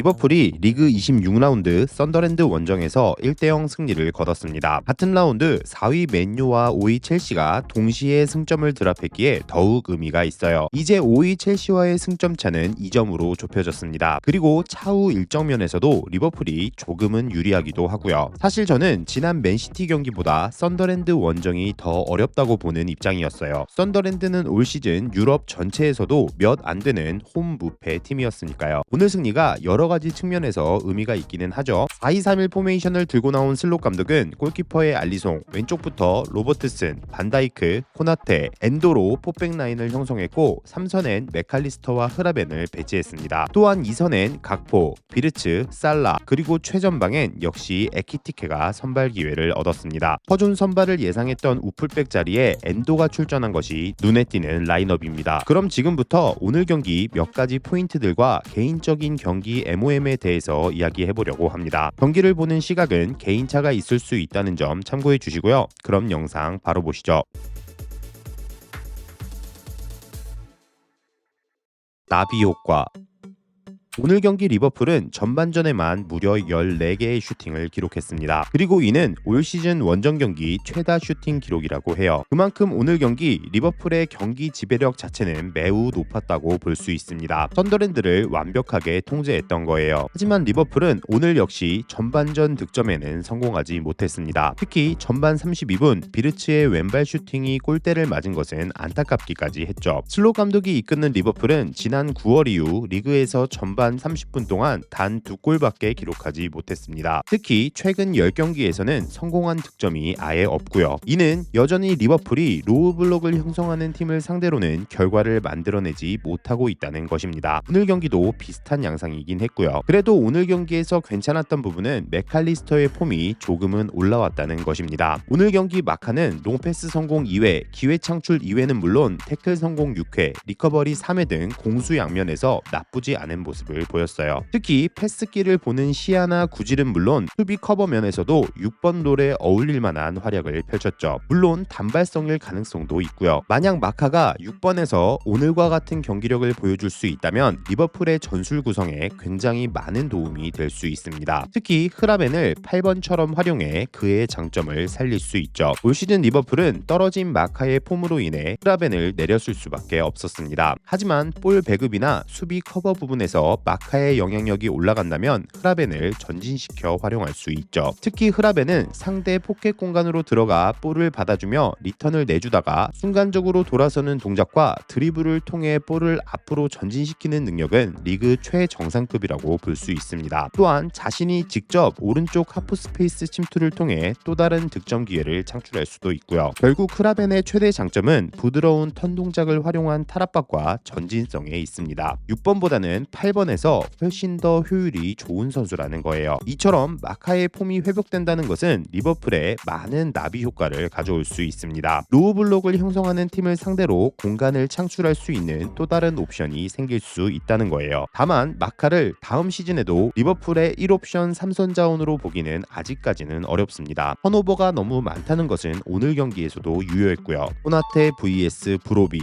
리버풀이 리그 26라운드 썬더랜드 원정에서 1대0 승리를 거뒀습니다. 같은 라운드 4위 맨유와 5위 첼시가 동시에 승점을 드랍했기에 더욱 의미가 있어요. 이제 5위 첼시와의 승점 차는 2점으로 좁혀졌습니다. 그리고 차후 일정면에서도 리버풀이 조금은 유리하기도 하고요. 사실 저는 지난 맨시티 경기보다 썬더랜드 원정이 더 어렵다고 보는 입장이었어요. 썬더랜드는 올 시즌 유럽 전체에서도 몇 안 되는 홈 무패 팀이었으니까요. 오늘 승리가 여러 가지 측면에서 의미가 있기는 하죠. 4-2-3-1 포메이션을 들고 나온 슬롯 감독은 골키퍼의 알리송, 왼쪽부터 로버트슨, 반다이크, 코나테, 엔도로 포백 라인을 형성했고 3선엔 맥칼리스터와 흐라벤을 배치했습니다. 또한 2선엔 각포, 비르츠, 살라, 그리고 최전방엔 역시 에키티케가 선발 기회를 얻었습니다. 허준 선발을 예상했던 우풀백 자리에 엔도가 출전한 것이 눈에 띄는 라인업입니다. 그럼 지금부터 오늘 경기 몇 가지 포인트들과 개인적인 경기 MOM에 대해서 이야기해보려고 합니다. 경기를 보는 시각은 개인차가 있을 수 있다는 점 참고해 주시고요. 그럼 영상 바로 보시죠. 나비 효과. 오늘 경기 리버풀은 전반전에만 무려 14개의 슈팅을 기록했습니다. 그리고 이는 올 시즌 원정 경기 최다 슈팅 기록이라고 해요. 그만큼 오늘 경기 리버풀의 경기 지배력 자체는 매우 높았다고 볼 수 있습니다. 썬더랜드를 완벽하게 통제했던 거예요. 하지만 리버풀은 오늘 역시 전반전 득점에는 성공하지 못했습니다. 특히 전반 32분 비르츠의 왼발 슈팅이 골대를 맞은 것은 안타깝기까지 했죠. 슬롯 감독이 이끄는 리버풀은 지난 9월 이후 리그에서 전반 30분 동안 단 2골밖에 기록하지 못했습니다. 특히 최근 10경기에서는 성공한 득점이 아예 없고요. 이는 여전히 리버풀이 로우 블록을 형성하는 팀을 상대로는 결과를 만들어내지 못하고 있다는 것입니다. 오늘 경기도 비슷한 양상이긴 했고요. 그래도 오늘 경기에서 괜찮았던 부분은 맥칼리스터의 폼이 조금은 올라왔다는 것입니다. 오늘 경기 마카는 롱패스 성공 2회, 기회 창출 2회는 물론 태클 성공 6회, 리커버리 3회 등 공수 양면에서 나쁘지 않은 모습을 보였어요. 특히 패스기를 보는 시야나 구질은 물론 수비 커버 면에서도 6번 롤에 어울릴 만한 활약을 펼쳤죠. 물론 단발성일 가능성도 있고요. 만약 마카가 6번에서 오늘과 같은 경기력을 보여줄 수 있다면 리버풀의 전술 구성에 굉장히 많은 도움이 될 수 있습니다. 특히 흐라벤을 8번처럼 활용해 그의 장점을 살릴 수 있죠. 올 시즌 리버풀은 떨어진 마카의 폼으로 인해 흐라벤을 내렸을 수밖에 없었습니다. 하지만 볼 배급이나 수비 커버 부분에서 마카의 영향력이 올라간다면 흐라벤을 전진시켜 활용할 수 있죠. 특히 흐라벤은 상대 포켓 공간으로 들어가 볼을 받아주며 리턴을 내주다가 순간적으로 돌아서는 동작과 드리블을 통해 볼을 앞으로 전진시키는 능력은 리그 최정상급이라고 볼 수 있습니다. 또한 자신이 직접 오른쪽 하프 스페이스 침투를 통해 또 다른 득점 기회를 창출할 수도 있고요. 결국 흐라벤의 최대 장점은 부드러운 턴 동작을 활용한 탈압박과 전진성에 있습니다. 6번보다는 8번에서 훨씬 더 효율이 좋은 선수라는 거예요. 이처럼 마카의 폼이 회복된다는 것은 리버풀에 많은 나비 효과를 가져올 수 있습니다. 로우 블록을 형성하는 팀을 상대로 공간을 창출할 수 있는 또 다른 옵션이 생길 수 있다는 거예요. 다만 마카를 다음 시즌에도 리버풀의 1옵션 3선 자원으로 보기는 아직까지는 어렵습니다. 턴오버가 너무 많다는 것은 오늘 경기에서도 유효했고요. 코나테 vs 브로비.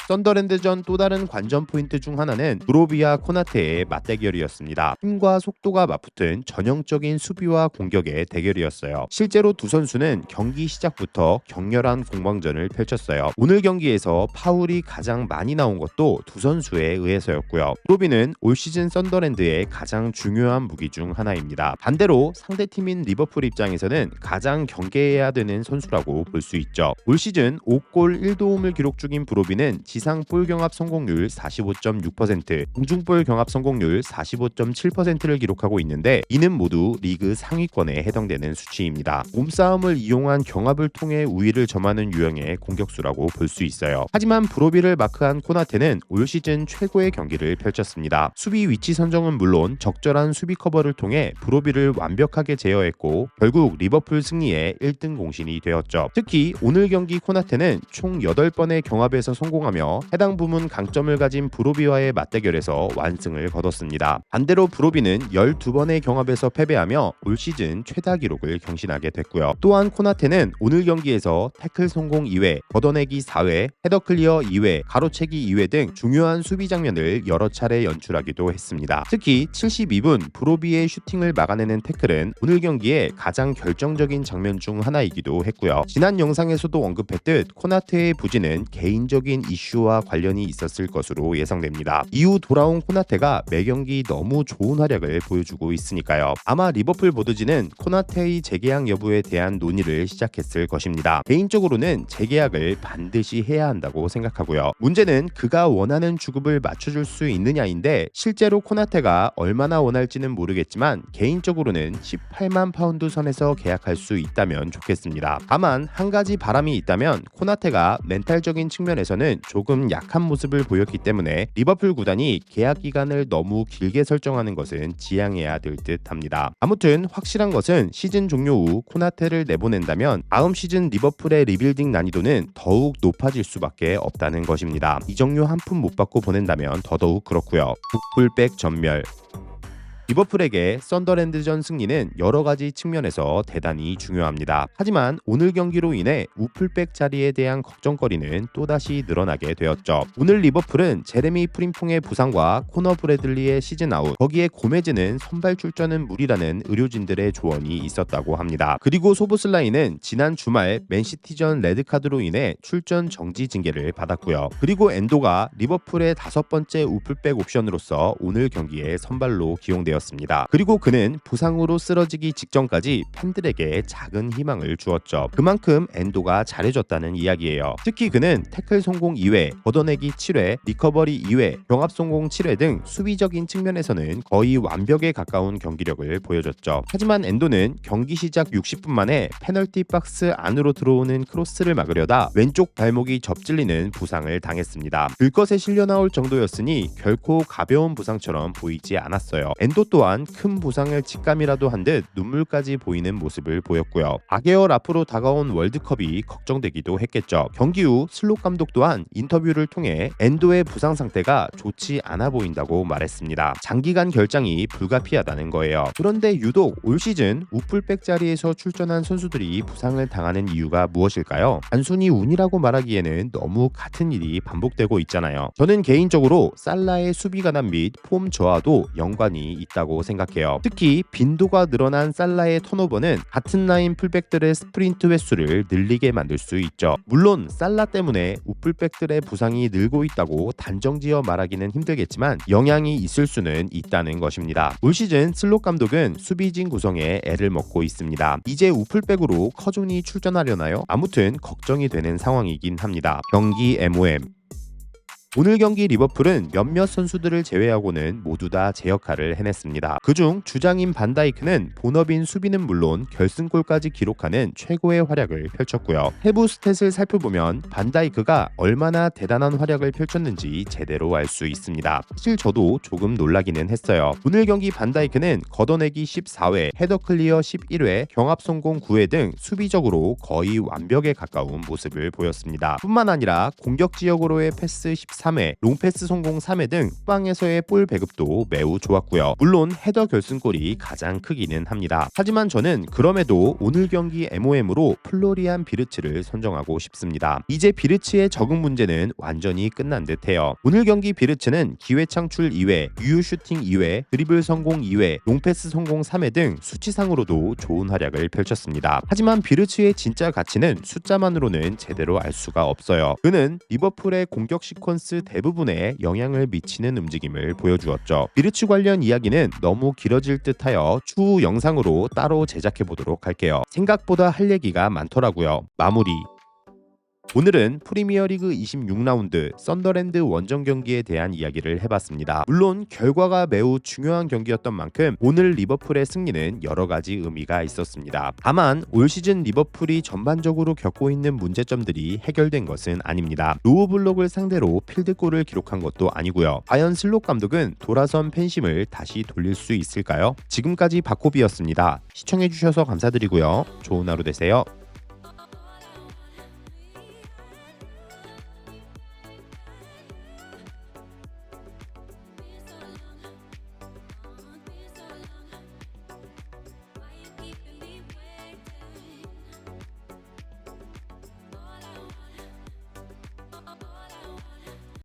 썬더랜드전 또 다른 관전 포인트 중 하나는 브로비와 코나테의 맞대결이었습니다. 힘과 속도가 맞붙은 전형적인 수비와 공격의 대결이었어요. 실제로 두 선수는 경기 시작부터 격렬한 공방전을 펼쳤어요. 오늘 경기에서 파울이 가장 많이 나온 것도 두 선수에 의해서였고요. 브로비는 올 시즌 썬더랜드의 가장 중요한 무기 중 하나입니다. 반대로 상대팀인 리버풀 입장에서는 가장 경계해야 되는 선수라고 볼 수 있죠. 올 시즌 5골 1도움을 기록 중인 브로비는 지상 볼 경합 성공률 45.6%, 공중볼 경합 성공률 45.7%를 기록하고 있는데 이는 모두 리그 상위권에 해당되는 수치입니다. 몸싸움을 이용한 경합을 통해 우위를 점하는 유형의 공격수라고 볼 수 있어요. 하지만 브로비를 마크한 코나테는 올 시즌 최고의 경기를 펼쳤습니다. 수비 위치 선정은 물론 적절한 수비 커버를 통해 브로비를 완벽하게 제어했고 결국 리버풀 승리에 1등 공신이 되었죠. 특히 오늘 경기 코나테는 총 8번의 경합에서 성공하며 하며 해당 부문 강점을 가진 브로비와의 맞대결에서 완승을 거뒀습니다. 반대로 브로비는 12번의 경합에서 패배하며 올 시즌 최다 기록을 경신하게 됐고요. 또한 코나테는 오늘 경기에서 태클 성공 2회, 걷어내기 4회, 헤더 클리어 2회, 가로채기 2회 등 중요한 수비 장면을 여러 차례 연출하기도 했습니다. 특히 72분 브로비의 슈팅을 막아내는 태클은 오늘 경기의 가장 결정적인 장면 중 하나이기도 했고요. 지난 영상에서도 언급했듯 코나테의 부진은 개인적인 이슈와 관련이 있었을 것으로 예상됩니다. 이후 돌아온 코나테가 매경기 너무 좋은 활약을 보여주고 있으니까요. 아마 리버풀 보드진은 코나테의 재계약 여부에 대한 논의를 시작했을 것입니다. 개인적으로는 재계약을 반드시 해야 한다고 생각하고요. 문제는 그가 원하는 주급을 맞춰줄 수 있느냐인데 실제로 코나테가 얼마나 원할지는 모르겠지만 개인적으로는 18만 파운드 선에서 계약할 수 있다면 좋겠습니다. 다만 한 가지 바람이 있다면 코나테가 멘탈적인 측면에서는 조금 약한 모습을 보였기 때문에 리버풀 구단이 계약 기간을 너무 길게 설정하는 것은 지양해야 될 듯합니다. 아무튼 확실한 것은 시즌 종료 후 코나테를 내보낸다면 다음 시즌 리버풀의 리빌딩 난이도는 더욱 높아질 수밖에 없다는 것입니다. 이적료 한 푼 못 받고 보낸다면 더더욱 그렇고요. 북풀백 전멸. 리버풀에게 썬더랜드전 승리는 여러 가지 측면에서 대단히 중요합니다. 하지만 오늘 경기로 인해 우풀백 자리에 대한 걱정거리는 또다시 늘어나게 되었죠. 오늘 리버풀은 제레미 프림퐁의 부상과 코너 브래들리의 시즌 아웃, 거기에 고메즈는 선발 출전은 무리라는 의료진들의 조언이 있었다고 합니다. 그리고 소보슬라이는 지난 주말 맨시티전 레드카드로 인해 출전 정지 징계를 받았고요. 그리고 엔도가 리버풀의 5번째 우풀백 옵션으로서 오늘 경기에 선발로 기용되었습니다. 그리고 그는 부상으로 쓰러지기 직전까지 팬들에게 작은 희망을 주었죠. 그만큼 엔도가 잘해줬다는 이야기예요. 특히 그는 태클 성공 2회, 걷어내기 7회, 리커버리 2회, 병합 성공 7회 등 수비적인 측면에서는 거의 완벽에 가까운 경기력을 보여줬죠. 하지만 엔도는 경기 시작 60분 만에 페널티 박스 안으로 들어오는 크로스를 막으려다 왼쪽 발목이 접질리는 부상을 당했습니다. 들것에 실려 나올 정도였으니 결코 가벼운 부상처럼 보이지 않았어요. 엔도 또한 큰 부상을 직감이라도 한 듯 눈물까지 보이는 모습을 보였고요. 4개월 앞으로 다가온 월드컵이 걱정되기도 했겠죠. 경기 후 슬롯 감독 또한 인터뷰를 통해 엔도의 부상 상태가 좋지 않아 보인다고 말했습니다. 장기간 결장이 불가피하다는 거예요. 그런데 유독 올 시즌 우풀백 자리에서 출전한 선수들이 부상을 당하는 이유가 무엇일까요? 단순히 운이라고 말하기에는 너무 같은 일이 반복되고 있잖아요. 저는 개인적으로 살라의 수비 가담 및 폼 저하도 연관이 있다고 생각해요. 특히 빈도가 늘어난 살라의 턴오버는 같은 라인 풀백들의 스프린트 횟수를 늘리게 만들 수 있죠. 물론 살라 때문에 우풀백들의 부상이 늘고 있다고 단정지어 말하기는 힘들겠지만 영향이 있을 수는 있다는 것입니다. 올 시즌 슬롯 감독은 수비진 구성에 애를 먹고 있습니다. 이제 우풀백으로 커존이 출전하려나요? 아무튼 걱정이 되는 상황이긴 합니다. 경기 MOM. 오늘 경기 리버풀은 몇몇 선수들을 제외하고는 모두 다 제 역할을 해냈습니다. 그중 주장인 반다이크는 본업인 수비는 물론 결승골까지 기록하는 최고의 활약을 펼쳤고요. 해부 스탯을 살펴보면 반다이크가 얼마나 대단한 활약을 펼쳤는지 제대로 알 수 있습니다. 사실 저도 조금 놀라기는 했어요. 오늘 경기 반다이크는 걷어내기 14회, 헤더 클리어 11회, 경합 성공 9회 등 수비적으로 거의 완벽에 가까운 모습을 보였습니다. 뿐만 아니라 공격 지역으로의 패스 13회, 롱패스 성공 3회 등 후방에서의 볼 배급도 매우 좋았고요. 물론 헤더 결승골이 가장 크기는 합니다. 하지만 저는 그럼에도 오늘 경기 MOM으로 플로리안 비르츠를 선정하고 싶습니다. 이제 비르츠의 적응 문제는 완전히 끝난 듯해요. 오늘 경기 비르츠는 기회 창출 2회, 유효 슈팅 2회, 드리블 성공 2회, 롱패스 성공 3회 등 수치상으로도 좋은 활약을 펼쳤습니다. 하지만 비르츠의 진짜 가치는 숫자만으로는 제대로 알 수가 없어요. 그는 리버풀의 공격 시퀀스 대부분에 영향을 미치는 움직임을 보여주었죠. 비르츠 관련 이야기는 너무 길어질 듯하여 추후 영상으로 따로 제작해보도록 할게요. 생각보다 할 얘기가 많더라고요. 마무리. 오늘은 프리미어리그 26라운드 썬더랜드 원정 경기에 대한 이야기를 해봤습니다. 물론 결과가 매우 중요한 경기였던 만큼 오늘 리버풀의 승리는 여러 가지 의미가 있었습니다. 다만 올 시즌 리버풀이 전반적으로 겪고 있는 문제점들이 해결된 것은 아닙니다. 로우블록을 상대로 필드골을 기록한 것도 아니고요. 과연 슬롯 감독은 돌아선 팬심을 다시 돌릴 수 있을까요? 지금까지 박호비였습니다. 시청해주셔서 감사드리고요. 좋은 하루 되세요.